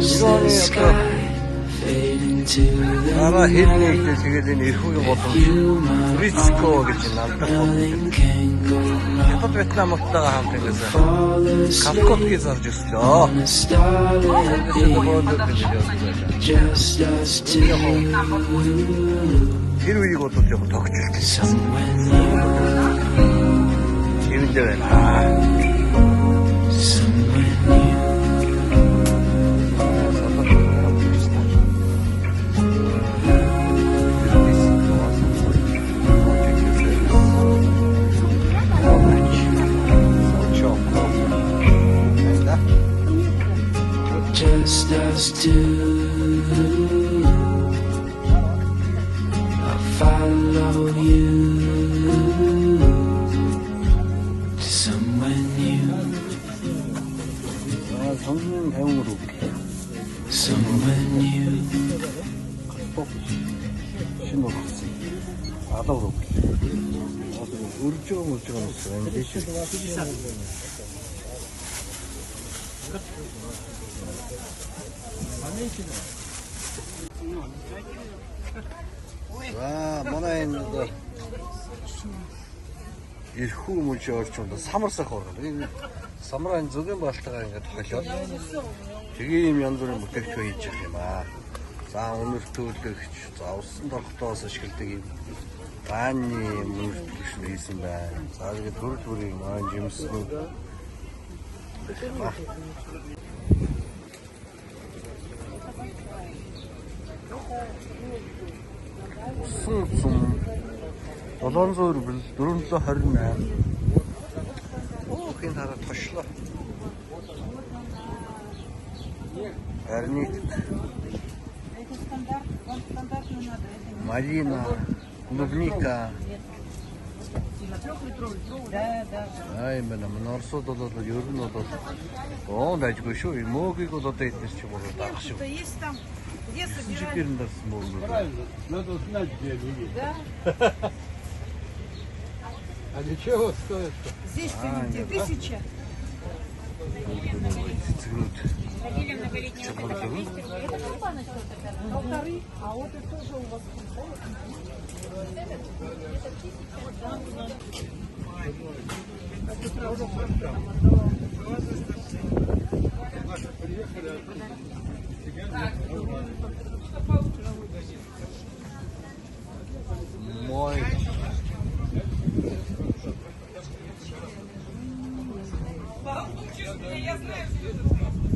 이거는 나라 힐링 때 되게 된 이후에 보통 리스코 гэж 남даг. Хятад Вьетнам утаагаа хамт ингээс капкотки зарж өслөө. Тэр үеийг бодвол жоохон тогтчих гэсэн. Эвэн дээр байна. Just us two. I'll follow you to somewhere new. 성인 배웅으로 Somewhere new. 신호 갔어. 나도 그렇게. 울적은 없어. 대신. За манай энэ эрхүү мөч орчинд самарсах орно. Энэ самраа зөвгөн балтайгаа ингээд холиод тэгээ юм янз бүрийн бүтээгдэхүүн хийж явах юм аа. За өнөр төлөвлөгч, за усан тогтоос ашигладаг юм гааны мөрөлдөгч хийсэн байна. За тэгээд төрөл бүрийн маань жимснүүд Сум 700 рубль 428. Оо хин хараа тошлоо. Арнит. Малина, клубника. Аа именно Оросод бол ер нь бол гоонд ажгүй шүү. Мөөгийг бол одоо эднес ч юм уу даах шүү. Где собирают? Теперь нас можно. Правильно, надо знать, где они есть. Да. А для чего стоит? Здесь где 1000. Полторы, а вот это тоже у вас. Мой. Я знаю, что это.